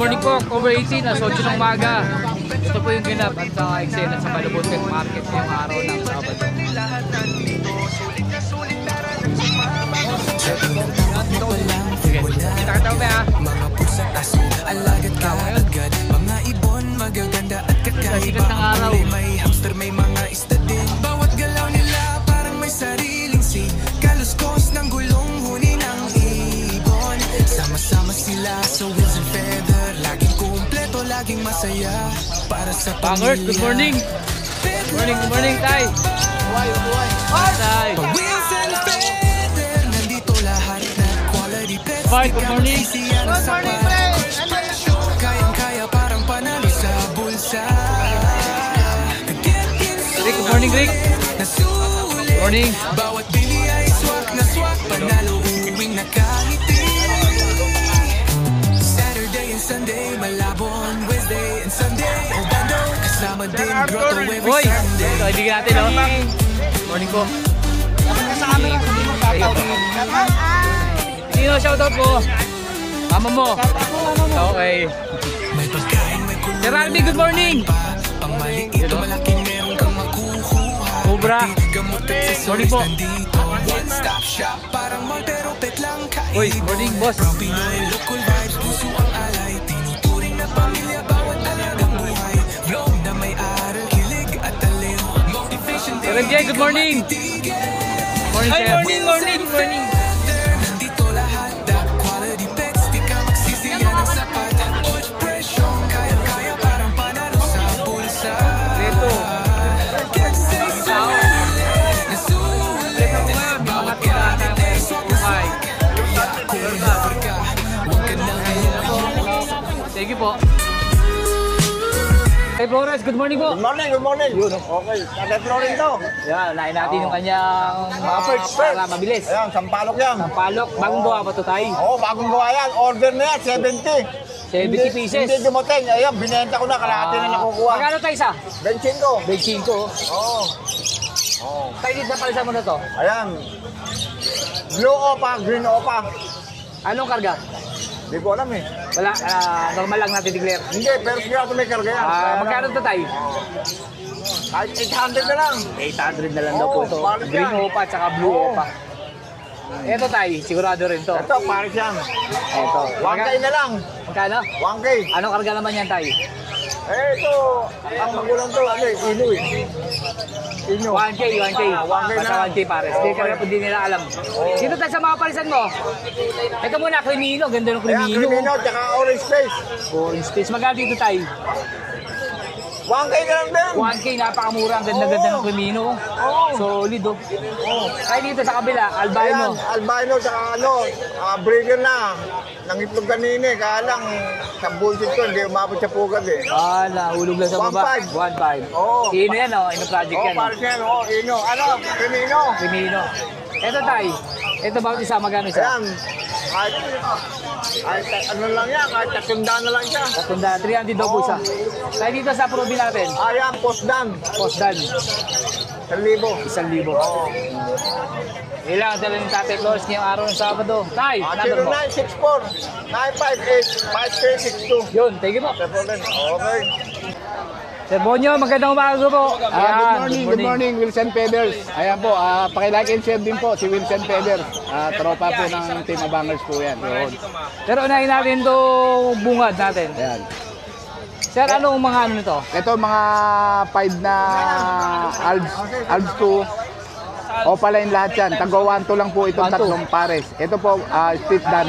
morning po, October 18, alas 8 ng umaga. Ito po yung ganap at sa eksena sa Malabon Pet Market ngayong araw ng Sabado. Sige, kita-kita mo ha. Mga pusa aso, alagad ka agad. Mga ibon, magaganda at kakaiba. May hamster, may mga isda din. Bawat galaw nila parang may sariling scene. Kaluskos ng gulong huni ng ibon. Sama-sama sila sa wheels and feather. Laging kumpleto, laging masaya. Para sa pamilya. Bangers, good morning. Good morning, Tay. Tay. Wheels and feather, nandito lahat na quality pets. Bye, good morning. Good morning, friend. Kayang-kaya parang panalo sa bulsa. Rick, good morning, Rick. Good morning. Bawat bili ay swak na swak. Panalo uwing nakangiti. Saturday and Sunday, Malabon. Wednesday and Sunday, Obando. Kasama din grotto every Hoy, Sunday. kaibigan natin, no? Morning po. Sa amin, hindi mo shoutout. Sino shoutout po? Mama mo. Okay. May pagkain, may kulay. Sir Albi, good morning. Pangmaliit, malaking meron kang makukuha. Cobra. Morning po. One stop shop, parang mall pero pet lang kaiba. Hoy, morning, boss. From Pinoy, local vibes, puso ang alay. Tinuturing na pamilya, bawat alagang buhay. Vlog na may aral, kilig at talent. Motivation Sir MJ, good morning. Morning, sir. morning. Nandito lahat, the quality pets. Di ka magsisiyan ng sapat. Old presyo, kaya-kaya parang panalo sa bulsa. Ito. Thank you po. Hey Flores, good morning po. Good morning. Okay, Tatay Florin to. Yan, lain natin yung kanyang mga First. para mabilis. Ayan, sampalok yan. Ang palok, bagong gawa pa to tayo. Oo, bagong gawa yan. Order na yan, 70. 70 pieces. Hindi dumating. Ayan, binenta ko na, kalahati na nakukuha. Magkano tayo isa? Bensin ko. 25. Oo. Tayo dito sa palisan mo na to. Ayan. Blue opa, green opa. Anong karga? Hindi ko alam eh. Wala, normal lang natin declare. Hindi, pero sigurado may karga yan. Magkano to tayo? Kahit 800 na lang. 800 na lang daw po ito. Paris Green yan. opa at saka blue Oo. opa. Ito tayo, sigurado rin to. Ito, Paris yan. Ito. 1K na lang. Magkano? 1K. Anong karga naman yan tayo? Ito, ang magulang to, ano eh, Ino eh. Ino. 1K. 1K na Basta lang. 1K pares. Hindi karga po din nila alam. Dito tayo sa mga palisan mo. Ito muna, Crimino. Ganda ng Ayan, Crimino. Crimino, tsaka Orange Space. Orange space. Magkano dito tayo? 1K na lang din. 1K, napakamura. Ang ganda-ganda ng Crimino. Solid oh. Tayo dito sa kabila, Albino. Ayan, albino, tsaka ano, breeder na. Nangitlog kanina eh, kaya lang, sa bullshit ko, hindi umabot sa pugad eh. Nahulog lang sa baba. 1.5. 1.5. Oo. Ino yan oh, Ino project Oo, yan. Paris yan, oo, Ino. Ano, Crimino. Crimino. Ito tayo. Ito bawat isa, magkano isa? Ayan, kahit ano lang yan, kahit 300 na lang siya. Katunda, 300 daw po isa. Tayo dito sa probi natin. Ayan, postdan. Postdan, 1,000. 1,000. Ilang dala ni Tatay Flores ngayong araw ng Sabado. Tay, number mo. 0964-958-5362. Yun, thank you po. Okay. Sir Bonyo, magandang umaga po. Good morning, Wilson Feathers. Ayan po, pakilike and share din po si Wilson Feathers. Tropa po ng Team Abangers po yan. Yun. Pero unahin natin itong bungad natin. Ayan. Sir, anong mga ano nito? Ito mga 5 na Alps 2. Opaline lahat yan. Tago 1-2 lang po itong 1-2. tatlong pares. Ito po, split dan.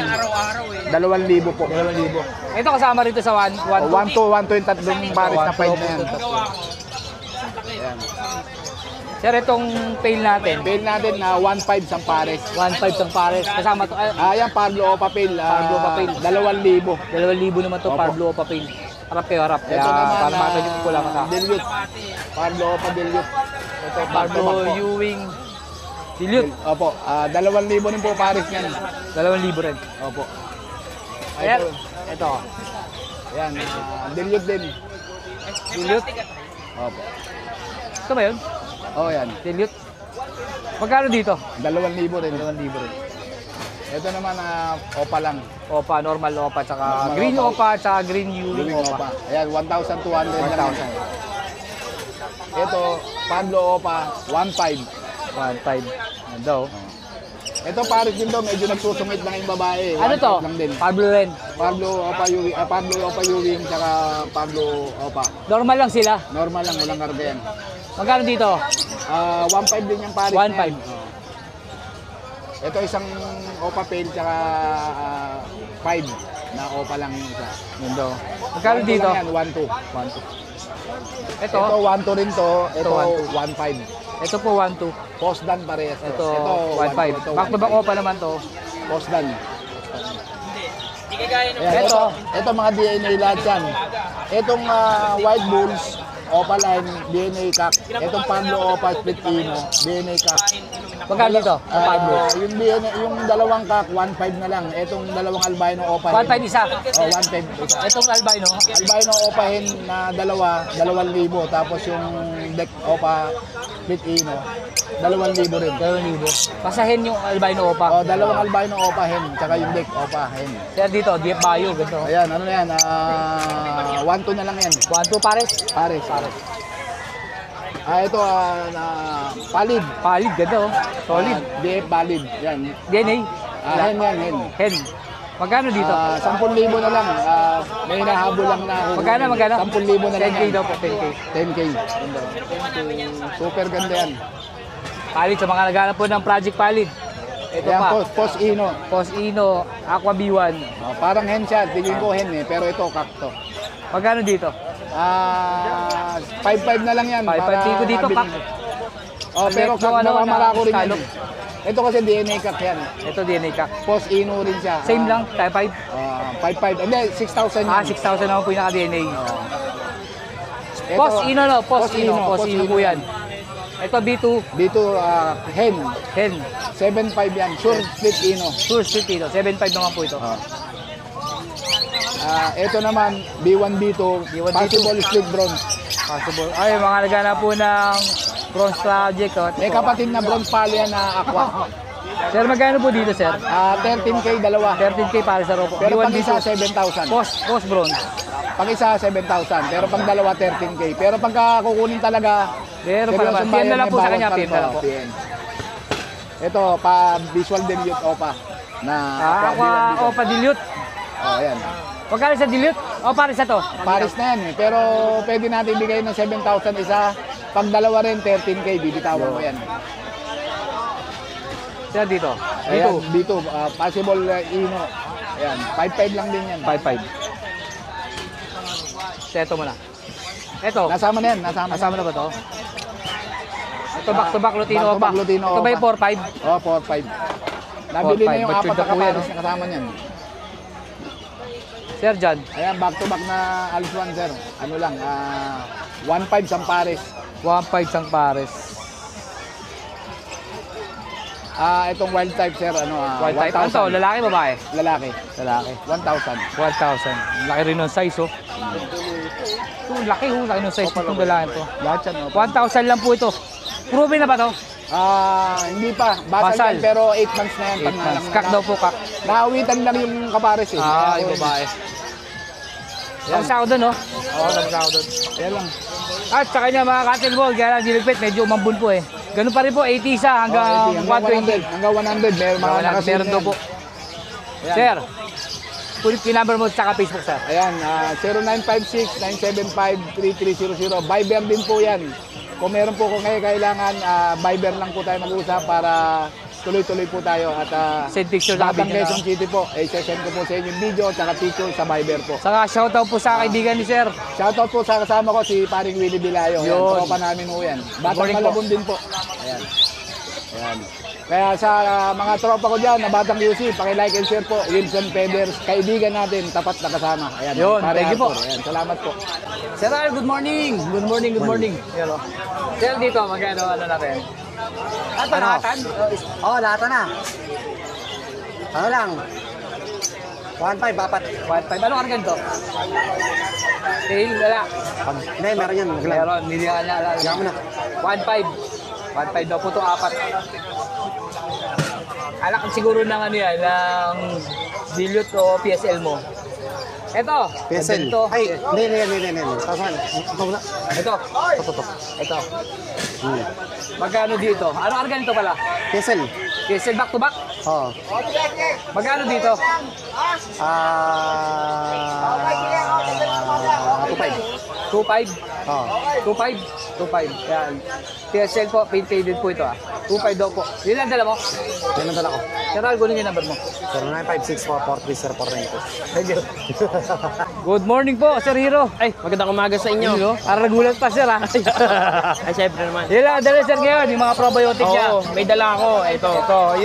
2,000 po. 2,000. Ito kasama rito sa 1-2. 1-2 yung tatlong pares na 5 na yan. Ayan. Sir, itong pail natin. Pail natin na 1.5 isang pares. 1.5 ng pares. Kasama to. Ayan, Pablo Opa Pail. Pablo Opa Pail. 2,000. 2,000 naman to, Opo. Pablo Opa Pail. Harap kayo, harap. Ito naman, para matagit ko lang mata. Dilute. Pablo Opa Dilute. Ito, Pablo Ewing. Dilute. Opo, 2,000 din po pares niyan. 2,000 rin. Opo. Ayan. Ito. Ayan, dilute din. Dilute. Opo. Ito ba yun? Oh, yan. Dilute. Magkano dito? 2,000 rin. 2,000 rin. Ito naman, opa lang. Opa, normal opa, tsaka Normal green opa. opa, tsaka green Ewing Ewing opa. opa. Ayan, 1,200 lang. 1,000. Ito, Pablo opa, 1,500. 1.5. Ano daw? Ito pares din to, medyo nagsusungit lang yung babae. Ano to? 1,500 lang din. Pablo rin. Pablo opa Ewing, tsaka Pablo opa. Normal lang sila. Normal lang, walang karga yan. Magkano dito? 1,500 din yung pares 1.5. na yan. Ito isang opa pale, tsaka 5 na opa lang yung isa. Yun daw. Magkano dito? 1,2. 1.2. Ito, Ito, 1,2 rin to. Ito, 1,2. 1,500. ito po 1.2. Post dan parehas to. Ito, 1,500. 1.5. Back to back opa naman to. Post dan. Ayan, Ito. ito mga DNA lahat yan. Itong White Bulls, Opa Line, DNA Cock. Itong Pablo Opa Split Ino, DNA Cock. Magkano dito? Sa Pablo. Yung DNA, yung dalawang Cock, 1,500 na lang. Itong dalawang albino Opa 1.5 isa. 1,500 isa. Itong albino. Albino Opa Hen na dalawa, 2,000. Tapos yung Deck Opa Split Ino, 2,000 rin. 2,000. Pasahin yung albino opa. O, dalawang albino Opa Hen, tsaka yung Deck Opa Hen. Sir dito, DF Bayo, ganito. Ayan, ano na yan? 1,200 na lang yan. 1.2 pares. Pares. Ito, palid. Palid, ganito. Solid. DF palid. Yan. DNA. Hen yan, hen. Hen. Magkano dito? 10,000 na lang. May hinahabol lang na ako. Magkano? 10,000 na lang 10K yan. daw po, 10K. 10K. Super ganda yan. Palid, sa mga naghanap po ng Project Palid. Ito Ayan, pa. Post Ino. Post Ino, Aqua B1. Parang hen siya. Tingin ko hen eh. Pero ito, kakto. Magkano dito? 5,500 na lang yan. 5.5 dito dito, mabili kak. mo. Pero Ito, kak ano, na marako rin yan. scallop. Ito kasi DNA kak yan. Ito DNA ka. Post Ino rin siya. Same lang, type 5. 5,500. Hindi, 6,000 yan. 6,000 naman po yung naka-DNA. Ito, Post Ino no, Post Ino Post Ino po yan. Ito B2, Dito, hen. Hen. 7,500 yan. Sure split Ino. Sure Street dito, 7.5 naman po ito. Ito naman, B1, B2. B1, Possible split bronze. Possible. Ay, mga naghanap po ng bronze project. Oh. May kapatid na bronze pala yan na aqua. Sir, magkano po dito, sir? 13K dalawa. 13K para sa ropo. Pero pag B1, isa, B2. 7,000. Post bronze. Pag isa, 7,000. Pero pag dalawa, 13K. Pero pagka kukunin talaga, Pero pa naman. PM na lang po sa kanya, PM na lang po. Ito, pa visual din yung OPA. Na Aqua Opa Dilute. ayan. Magkano sa Dilute? O, pares na to. Paris na yan eh. Pero pwede natin bigay ng 7,000 isa. Pag dalawa rin, 13K, bibitawan mo yan. Sir, dito. Ayan, Dito. dito, possible Ino. Ayan, 5,500 lang din yan. 5.5. Seto mo na. Ito. Nasama na yan, nasama. Kasama na ba to? Ito back to back Lutino Back to pa. back Lutino Ito ba yung Opa. 4.5? Oh, 4,500. Nabili na 4,500. yung Matured apat na na po yan, kapares na kasama niyan. Sir, dyan. Ayan, back to back na alis one, sir. Ano lang, 1,500 sang pares. 1.5 sang pares. Itong wild type, sir, White type. Ano to? 1,000. Lalaki, babae? Lalaki. Lalaki. 1,000. 1,000. Laki rin ng size, oh. Ito, laki, oh. Laki ng size itong lalaki to. Lahat yan, 1,000 lang po ito. Proven na ba to? Hindi pa. Basal, Basal. yan, pero 8 months na yan. 8 months. Kak daw po, kak. Naawitan lang yung kapares eh. Yung babae. Tapos ako doon, oh. Oo, tapos ako doon. Yan lang. At sa kanya mga cattle ball, kaya lang dilipit, medyo umambun po eh. Ganun pa rin po, 80 isa hanggang 120. Hanggang 100. Meron mga nakasin Meron daw po. Ayan. Sir, yung number mo sa Facebook, sir. Ayan, 0956-975-3300. Viber din po yan. Kung meron po kung kailangan, Viber lang po tayo mag-usap para tuloy-tuloy po tayo. At Send picture sa Batang video na. Quezon City po, sesend ko po sa inyo yung video at saka picture sa Viber po. Saka shoutout po sa kaibigan ni sir. Shoutout po sa kasama ko si Paring Willie Bilayo. Yan, Yun. tropa namin po yan. Batang Morning po. Malabon din po. Ayan. Ayan. Kaya sa mga tropa ko dyan na Batang QC, paki-like and share po. Wilson Peders, kaibigan natin, tapat na kasama. Ayan. Yun, Pare thank you po. Arthur. Ayan, salamat po. Sir Al, good morning. Good morning, good morning. Hello. Sir, dito, magkano ano natin? Ano? Lahatan? Oo, lahat na. Ano lang? 1.5, apat. 1.5. Ano ka ganito? Tail, wala. Hindi, meron yan. Maglan. Meron, nilihan na. Diyan mo na. 1.5. 1.5 daw po ito, apat. Alak siguro ng ano yan, ng dilute o PSL mo. Ito. PSL. Ito. Ay, hindi. Saan? Ito. Ito. Magkano dito? Ano ganito pala? PSL. PSL back to back? Oo. Magkano dito? 2.5. 2.5? Oo. 2.5? Yan. PSL po, painted po ito 2.5 daw po. Yun lang dala mo? Yan ang dala ko. Cheryl, kunin yung number mo. 0956443043. Thank you. Good morning po, Sir Hero. Ay, magandang umaga sa inyo. Hello. Para nagulat pa, Sir, ha? Ay, syempre naman. Yun lang, dala, Sir, ngayon, yung mga probiotic niya. Oo, may dala ako. Ito.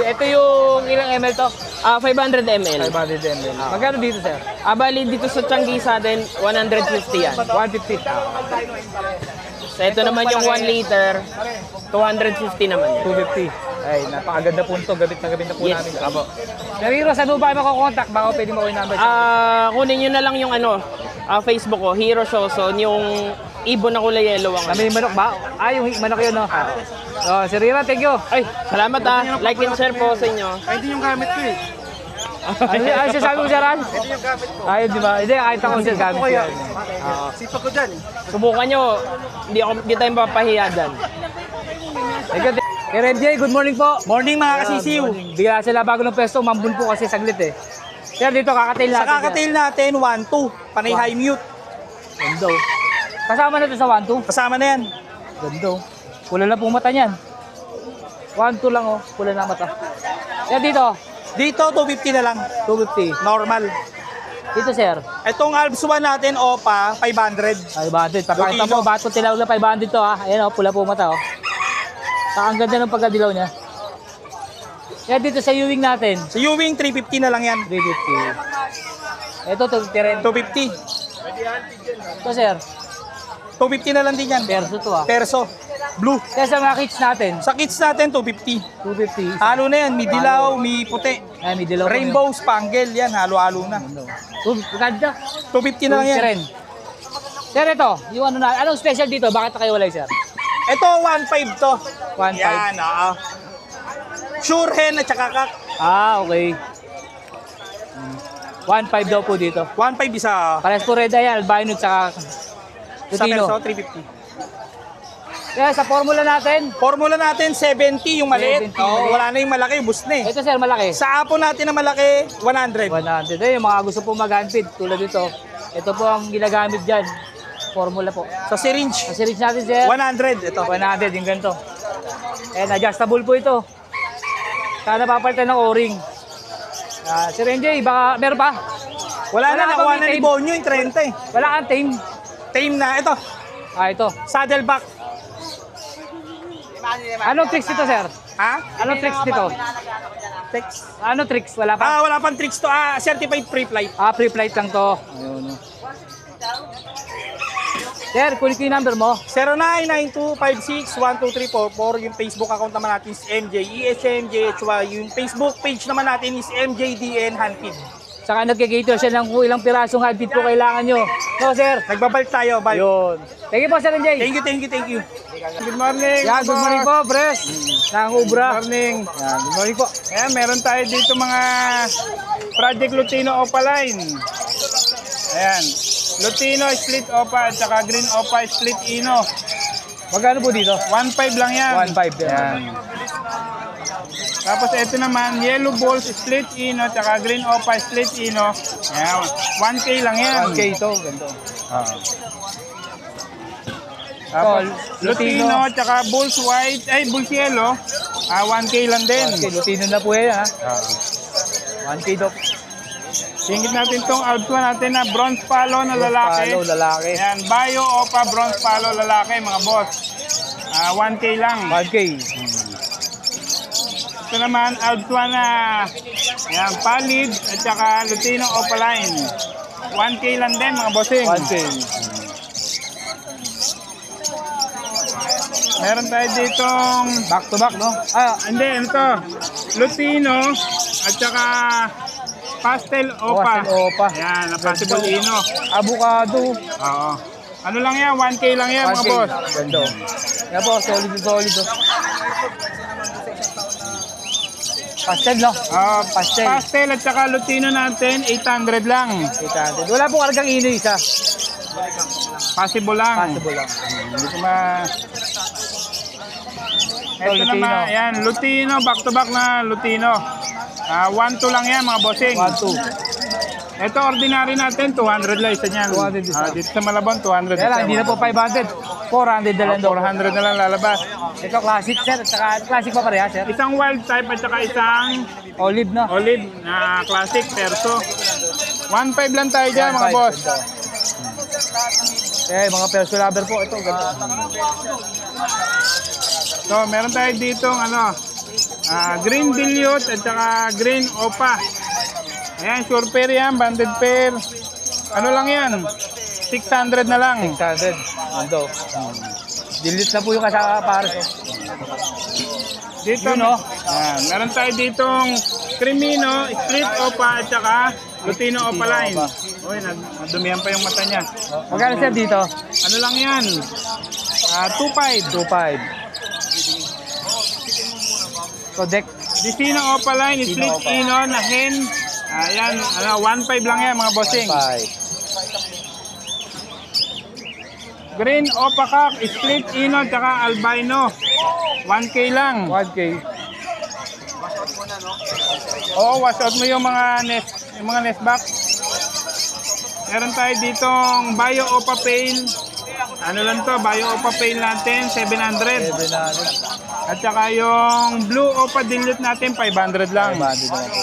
Ito yung ilang ml to? 500 ml. 500 ml. Magkano dito, Sir? Bali dito sa Changi sa atin, 150 yan. 150. So, ito naman yung 1 liter, 250 naman yan. 250. Ay, napakaganda po ito. Gabit na po Yes, namin. abo. Sir Hero, saan mo ba kayo makukontakt? Baka pwede mo ko yung number. Kunin nyo na lang yung Facebook ko, Hero Showson, yung ibon na kulay yellow ang Kami yung manok ba? Yung manok yun, no? Sir Hero, thank you. Ay, salamat Like and share po sa inyo. Ay, hindi yung gamit ko eh. Ano sasabi mo, Sir Ran? Hindi yung gamit ko. Ayun, di ba? Hindi, kahit ako, Sir, gamit ko yan. Sipag ko dyan. Subukan nyo, hindi tayo mapapahiya dyan. Kay Red J, good morning po. Morning mga kasisiw. Bigla sila bago ng pwesto, mambun po kasi saglit eh. Sir, dito kakatail Sa natin. kakatail natin, 1-2. Panay high mute. Gando. Kasama na to sa 1-2. Kasama na yan. Gando. Pula na po mata niyan. 1-2 lang oh, pula na mata. Yan dito, Dito, 250 na lang. 250. Normal. Dito, Sir. Itong Alps 1 natin, OPA, 500. 500. Papakita Lutino. mo, bato tilaw na 500 to ha. Ayan oh, pula po mata oh. Saka ang ganda ng pagkadilaw niya. Yan dito sa Ewing natin. Sa Ewing, 350 na lang yan. 350. Ito, 250 rin. 250. Ito, Sir. 250 na lang din yan. Perso to ah. Perso. Blue. Kaya sa mga kits natin, Sa kits natin, 250. 250. Halo na yan. May dilaw, may puti. Ay, may dilaw. Rainbow, spangle. Yan, halo-halo na. Ganda. 250 na lang yan. Rin. Sir, ito, yung ano na, anong special dito? Bakit kayo walay, Sir? Ito, 1.5 to. 1.5. Yan, oo. Sure hen at saka kak. Okay. 1.5 daw po dito. 1.5 isa. Parehas po red yan, albino at Sa Lutino. perso, 350. Kaya sa formula natin, Formula natin, 70 yung maliit. 70 Oh, maliit. wala na yung malaki, ubus na eh. ito Sir, malaki. Sa apo natin na malaki, 100. 100. Yung mga gusto po mag-handfeed, tulad dito. Ito po ang ginagamit dyan. Formula po. Sa syringe, Sa series natin, Sir, 100. Ito. 100, yung ganito. And adjustable po ito. Sana papalitan ng O-ring. Sir NJ, baka meron pa? Wala na, nakuha may na ni tame. Bonyo yung 30 eh. Wala kang tame. Tame na, ito. Ito. Saddleback. Anong tricks dito, Sir? Ha? Anong tricks dito? Text. Ano tricks? Wala pa? Wala pang tricks to. Certified pre-flight. Pre-flight lang to. Ayun. Sir, kunin ko yung number mo. 099256-12344. Yung Facebook account naman natin is MJ-ESMJHY. Yung Facebook page naman natin is MJDN Handfeed. Saka nagkikater siya ng kung ilang pirasong handfeed po kailangan nyo. No, Sir? Nagbabalik tayo. Bye. Yun. Thank you po, Sir NJ. Thank you. Good morning. Yan, good morning po, Pres. Nang Ubra. Morning. Yan, good morning po. Ayan, meron tayo dito mga Project Lutino Opaline. Ayan. Lutino Split Opa at saka Green Opa Split Ino. Magkano po dito? 1.5 lang yan. 1.5 yan. Tapos ito naman, Yellow Balls Split Ino at saka Green Opa Split Ino. Ayan, 1K lang yan. 1K ito, ganito. Tapos, Lutino. Lutino at saka Bulls White, Bulls Yellow. 1K lang din. 1K, Lutino na po yan, ha? 1K daw. Singit natin tong outro natin na bronze palo na lalaki. Palo, lalaki. Ayan, Bio Opa bronze palo lalaki mga boss. 1K lang. 1K. Ito naman, outro na ayan, Palid at saka Lutino Opaline. 1K lang din mga bossing. 1K. Meron tayo ditong Back to back, no? hindi, ito. Lutino at saka Pastel Opa. Pastel Opa. Ayan, na possible Ino. Avocado. Oo. Ano lang yan? 1K lang yan mga 1K. boss. Ganda. Yan po, solid. Pastel, no? Pastel. Pastel at saka Lutino natin, 800 lang. 800. Wala po kargang ino isa. Possible lang. Possible lang. Hindi ko ma... Ito Lutino. naman, yan, Lutino, back to back na Lutino. 1-2 lang yan mga bossing. 1-2. Ito ordinary natin, 200 lang isa niyan. 200 isa. Dito sa Malabon, 200 Kaya lang, hindi na po 500. 400 na lang daw. 400 na lang lalabas. Ito classic, sir. At saka classic pa pareha, sir. Isang wild type at saka isang Olive, no? olive na classic perso. 1.5 lang tayo dyan mga 1.5. boss. Eh, mga perso lover po. Ito, ganda. So, meron tayo dito green dilute at saka green opa. Ayan, sure pair yan, banded pair. Ano lang yan? 600 na lang. 600. Ando. Delete na po yung kasama pares. Oh. Dito, Yun, oh. Ayan, meron tayo ditong Cremino, split opa at saka Lutino opa line. Uy, nadumihan pa yung mata niya. Magkano, sir, dito? Ano lang yan? 2.5. 2.5. So, deck. Dicino opa line, split Opa. ino na hen. Ayan, 1.5 lang yan mga bossing. 5. Green opacock, split ino, tsaka albino. 1K lang. 1K. Oo, wash out mo yung mga nest box. Meron tayo ditong bio opa pail. Ano lang to, bio opa pail natin, 700. 700. At saka yung blue opa dilute natin, 500 lang. 500 naman po.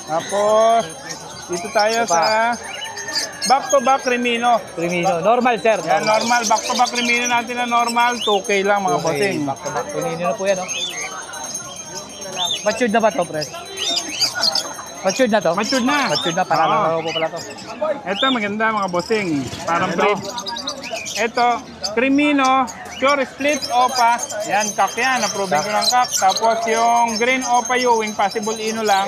Tapos, dito tayo sa back-to-back Cremino. Cremino. Normal, sir. Yan, normal. Back-to-back Cremino natin na normal, 2K lang mga bossing. Back to back. Cremino na po yan, oh. Matured na ba to, pres? Matured na to? Matured na. Matured na. Parang Oo. ano po pala to. Ito, maganda mga bossing. Parang breed. Ito, Cremino, Pure Split Opa. Yan, kak yan. Approve ko ng kak. Tapos yung Green Opa Ewing, possible ino lang.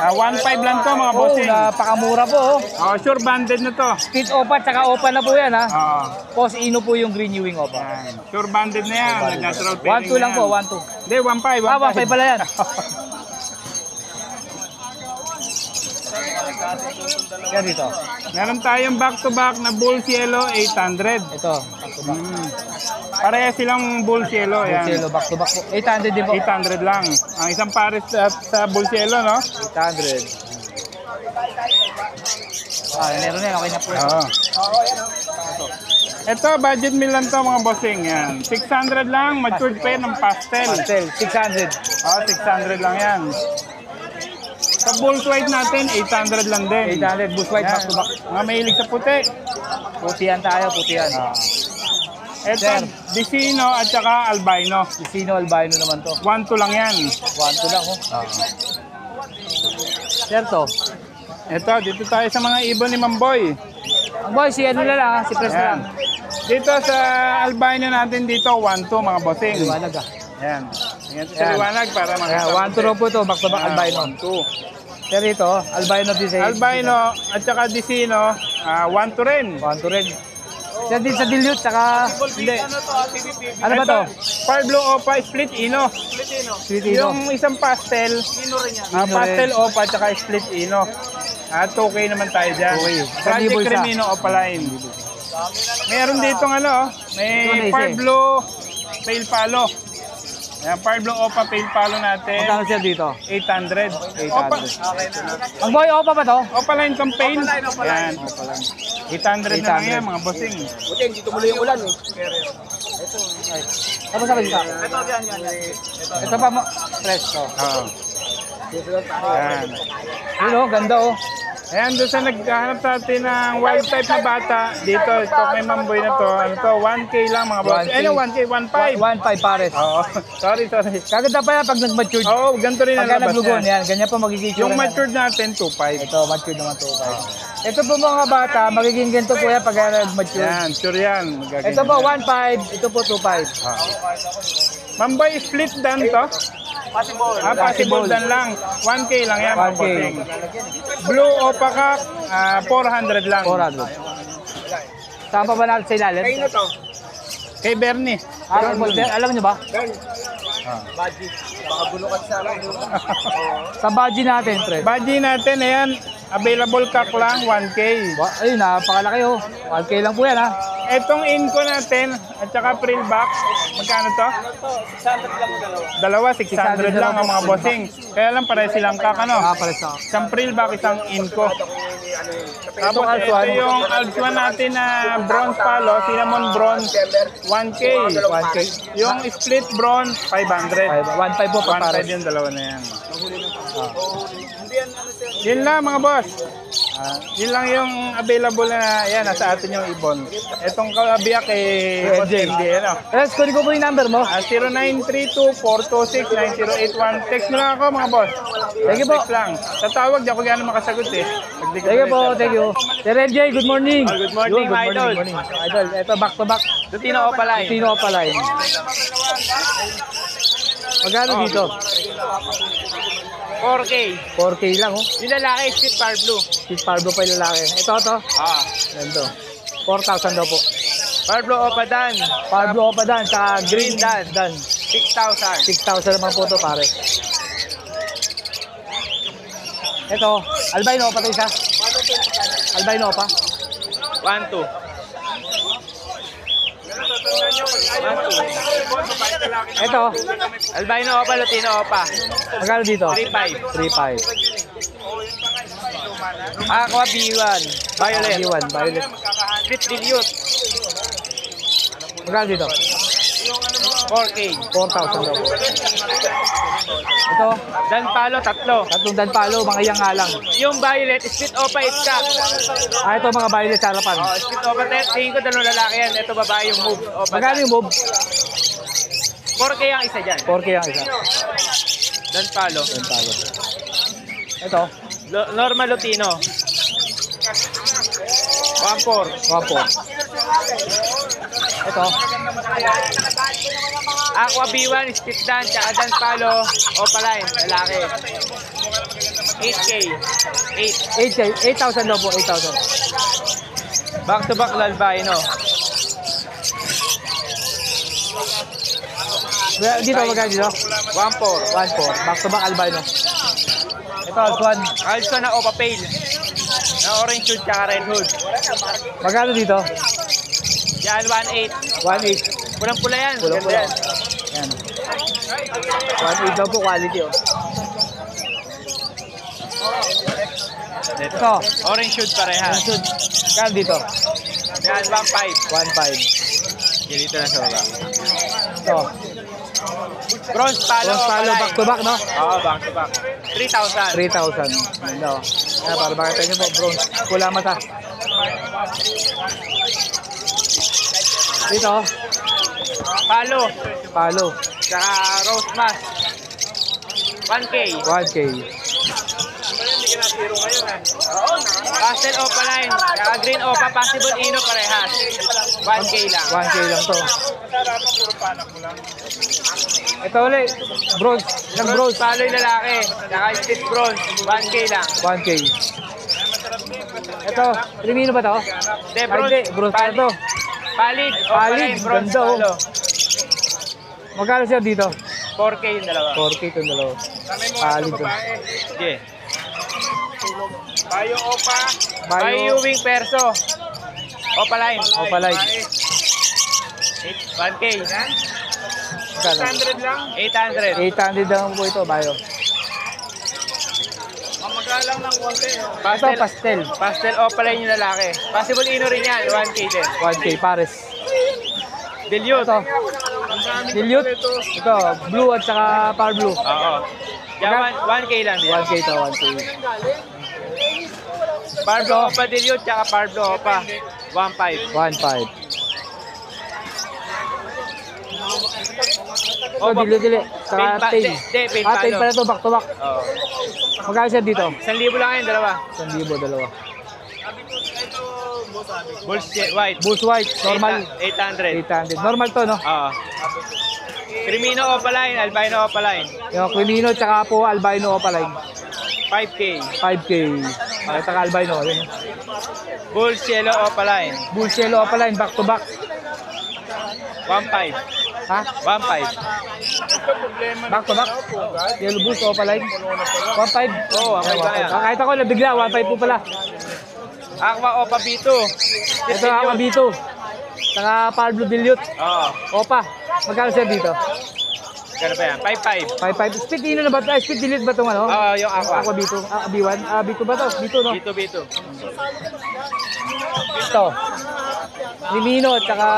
1.5 lang to mga Oh, bossing. napakamura po, oh. Sure banded na to. Speed opa, tsaka opa na po yan, ha. Oo. Post ino po yung green Ewing opa. Yan. Sure banded na yan. Natural pairing 1-2 lang na po, yan. 1-2. Hindi, 1.5. Ah, 1-5 pala yan. Yan dito. Meron tayong back-to-back na Bulls Yellow 800. Ito. Back to back. Pareha silang Bulls Yellow. Yan. Cielo, back to back po. 800 din po. 800 lang. Ang isang pares sa Bulls Yellow, no? 800. Meron yan. Okay na po. Oo. Ito, budget meal lang to mga bossing. Yan. 600 lang, matured pair ng pastel. Pastel, 600. 600 lang yan. Sa Bulls White natin, 800 lang din. 800. Bush white, back to back. Mga mahilig sa puti. Putihan tayo, putihan. Ito, Sir. Dicino at saka Albino. Sino albino naman to? 1-2 lang yan. 1-2 lang, oh. Sir to. Ito, dito tayo sa mga ibon ni Mamboy. Ang boy, si ano na lang, ha? Si Pres na Yan. lang. Dito sa albino natin dito, 1-2 mga bossing. Liwanag, ha. Yan. Tingnan sa Yan. liwanag para makita. 1-2 lang po ito, back to back albino. 1-2. Sir ito, albino din sa Albino at saka Dicino, 1-2 rin. 1-2 rin. Sir din sa dilute, tsaka... Hindi. Ano ba to? Parblo Opa Split Ino. Sweet ino. Yung isang pastel, Ino pastel Opa at saka Split Ino. 2K naman tayo dyan. 2K. Project Isa. Cremino Opa line. Meron dito Ito may na isa eh. Parblo Pale Palo. Yan, Parblo Opa Pale Palo natin. Magkano sir dito? 800. 800. Ang boy, opa ba to? Opa line campaign. Yan. 800 na lang 800. yan mga bossing. Buti, dito muli yung ulan eh. Tapos sa dito. Ito pa mo. Presto. Oo. Yan. Yun oh, ganda oh. Ayan, doon sa naghahanap natin ng wild type na bata, dito, ito kay Mamboy na to, ano to, 1K lang mga boss. 1K. Ano, 1K, 1.5. 1.5 pares. Oo, sorry. Kaganda pa yan pag nag-mature. Oo, ganito rin ang Pagka labas naglugon, niya. yan. Ganyan pa magiging Yung itsura niya. matured natin, 2.5. Ito, mature naman to. Ito po mga bata, magiging ganito po yan pag nag-mature. Yan, sure yan. Magaganda Ito po, yan. 1.5. Ito po, 2.5. Mamboy, split dan to? Possible dan lang. 1K lang yan, 1K. mga bossing. Blue Opa 400 lang. 400. Saan pa ba natin sa ilalim? Kay Bernie. Alam nyo ba? Sa budget natin, pre. Badge natin, ayan, available cock lang, 1K. Ayun, napakalaki oh. 1K lang po yan ha. Etong inko natin, at saka frill box, magkano to? 600 lang dalawa. 600 lang ang mga bossing. Kaya lang pare silang cock, ano? Pare sa. Isang frill box, isang inko. Tapos ito yung Alpsuan natin na bronze palo, cinnamon bronze, 1K. 1K. Yung split bronze, 500. 1.5 po pa 1.5 pare. yung dalawa na yan. Yun lang mga boss. Yun lang yung available na yan, nasa atin yung ibon. Itong kabiyak Boss MD, ano? Yes, kunin ko po yung number mo. 0932-426-9081. Text mo lang ako mga boss. Thank you po. Text lang. Tatawag, di ako gano'ng makasagot eh. Thank you po, thank you. Sir NJ, good morning. Good morning, Yun, mga idol. Good morning. Idol, ito back to back. Lutino Opaline. Sino pa line? Magkano dito? 4K. 4K lang oh. Yung lalaki, Split Far Blue. Si Pardo pa yung lalaki. Ito. Ganito. 4,000 daw po. Far Blue Opa Dan. Pablo pa dan, sa Green Dan. 6,000. 6,000 naman po ito pare. Ito, albino pa ito isa. Albino pa. 1,2. Ito, Albino Opa, Lutino Opa. magkano dito? 3,500. 3,500. Aqua B1. Violet. Iwan, violet. Split Dilute. Magkano dito? 4K. 4,000 daw po. Ito, Dan Palo, 3. tatlong dan palo, mga iyang nga lang. Yung Violet, Split Opa Iskak. Ito mga violet sa harapan. Oh, Split Opa, tingin ko dalawang lalaki yan. Ito babae yung move. Opa Magkano yung move? 4K ang isa dyan. 4K ang isa. Dan Palo. Dan palo. Ito, Normal Lutino. 1,400. wapo. Ito, Aqua B1, Split Dan, tsaka Dan Palo, Opaline, lalaki. 8K. 8,000 daw po, 8,000. Back to back Lalbino. Dito, magkano dito? 1,400. 1,400. Back to back albino. Ito, Altuan. Also na Opa Pale. Na orange hood tsaka red hood. Magkano dito? Yan, 1,800. 1,800. Pulang-pula yan. Pulang-pula. Ganda yan. Yan. 1,800 daw po, quality oh. Ito, Orange hood parehas. Ansud. Magkano dito? Yan, 1,500. 1,500. Yan, dito na sa baba. Ito, Bronze Palo, Bronze Palo, Opaline. back to back, no? Oo, back to back. 3,000. 3,000. Ano? Yan, para makita nyo po, bronze. Pula mata. Dito, Palo. palo. Tsaka Rose Mask. 1K. 1K. Pastel Opaline. Tsaka Green Opa, Possible Ino parehas. 1K lang. 1K lang to. Ito ulit, bronze. Isang Bronze bronze. Palo yung lalaki. Tsaka Split Bronze. 1K lang. 1K. Ito, Crimino ba to? Hindi, Ay, bronze. hindi, bronze pa to. Palig. Palig, Opaline, Bronze ganda, oh. Palo. Magkano siya dito? 4K yung dalawa. 4K itong dalawa. Palig to. Sige. Bayo Opa. Bayo Wing Perso. Opaline. Opaline. 1K. Magkano? 100 lang. 800. 800 lang po ito, bayo. Mamagalang ng konti. Ito, Pastel. pastel. Pastel Opaline yung lalaki. Possible Ino rin yan. 1K din. 1K, pares. Dilute. Ito, dilute. Ito, blue at saka par blue. Oo. Yan, 1K lang din. 1K to, 1K. Parblo Opa Dilute, tsaka Parblo Opa. 1.5. 1.5. Ito, dili. Saka tail. Paint Tail pala ito, back to back. Oo. Magkano siya dito? 1,000 lang yan, dalawa. 1,000, dalawa. Bulls white. Bulls white, normal. 800. 800. Normal to, no? Oo. Crimino Opaline, Albino Opaline. Yung Crimino tsaka po albino opaline. 5K. 5K. Ito ka albino. Yun. Bulls Yellow Opaline. Bulls yellow opaline, back to back. 1.5. Ha? 1.5. Back to back. Yellow Bulls, Opaline. 1.5. Oo, okay ba yan? Kahit ako nabigla, 1.5 po pala. Aqua Opa B2. Ito ang Abito. Saka Pablo Billiot. Oo. Opa. Magkano sir dito? Gano'n ba yan? 5.5. 5.5. Speed Ino na ba? Speed Delete ba itong ano? Oo, yung Aqua. Aqua B2. B1. B2 ba to? B2 no? B2. Ito. Rimino at saka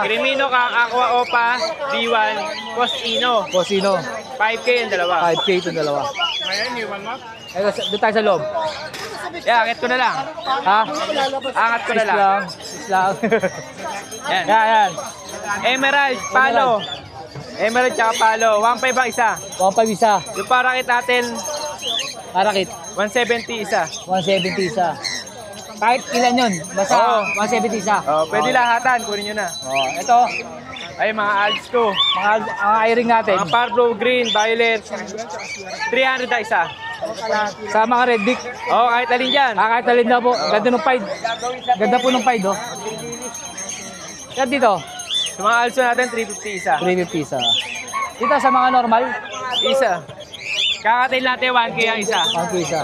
Crimino kang Aqua Opa B1. Costino. Cosino. 5K yung dalawa. 5K itong dalawa. Ngayon, iwan mo. Ito, doon tayo sa loob. Yeah, angat ko na lang. Ha? Angat ko na lang. Is lang. Yan. Yan. Emerald, palo. Emerald tsaka palo. 1.5 ang isa. 1.5 isa. Yung parakit natin, Parakit. 170 isa. 170 isa. Kahit ilan yun. Basta Oo. 170 isa. Oh, pwede lahatan. Kunin nyo na. Oh, ito. Ay, mga alts ko. Mga i-ring natin. Mga Parblo, green, violet. 300 na isa. Sa mga red dick. Oo, kahit alin dyan. Kahit alin na po. Ganda ng pied. Ganda po ng pied, oh. Yan dito. Sa mga alts natin, 350 isa. 350 isa. Dito sa mga normal. Isa. Kakatil natin 1K ang isa. 1K isa.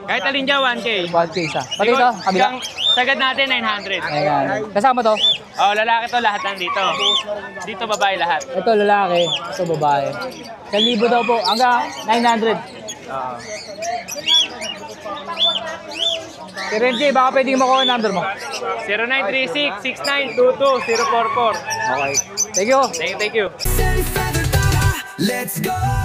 Kahit alin dyan, 1K. 1K isa. Pati ito, kabila. Isang sagad natin, 900. Ayan. Kasama to. Oh, lalaki to, lahat nandito. Dito, babae lahat. Ito lalaki. Ito babae. 1,000 daw po. Hanggang 900. Oo. Si Renji, baka pwedeng makuha ang number mo. 0936-6922-044. Okay. Thank you. Thank you. Let's go.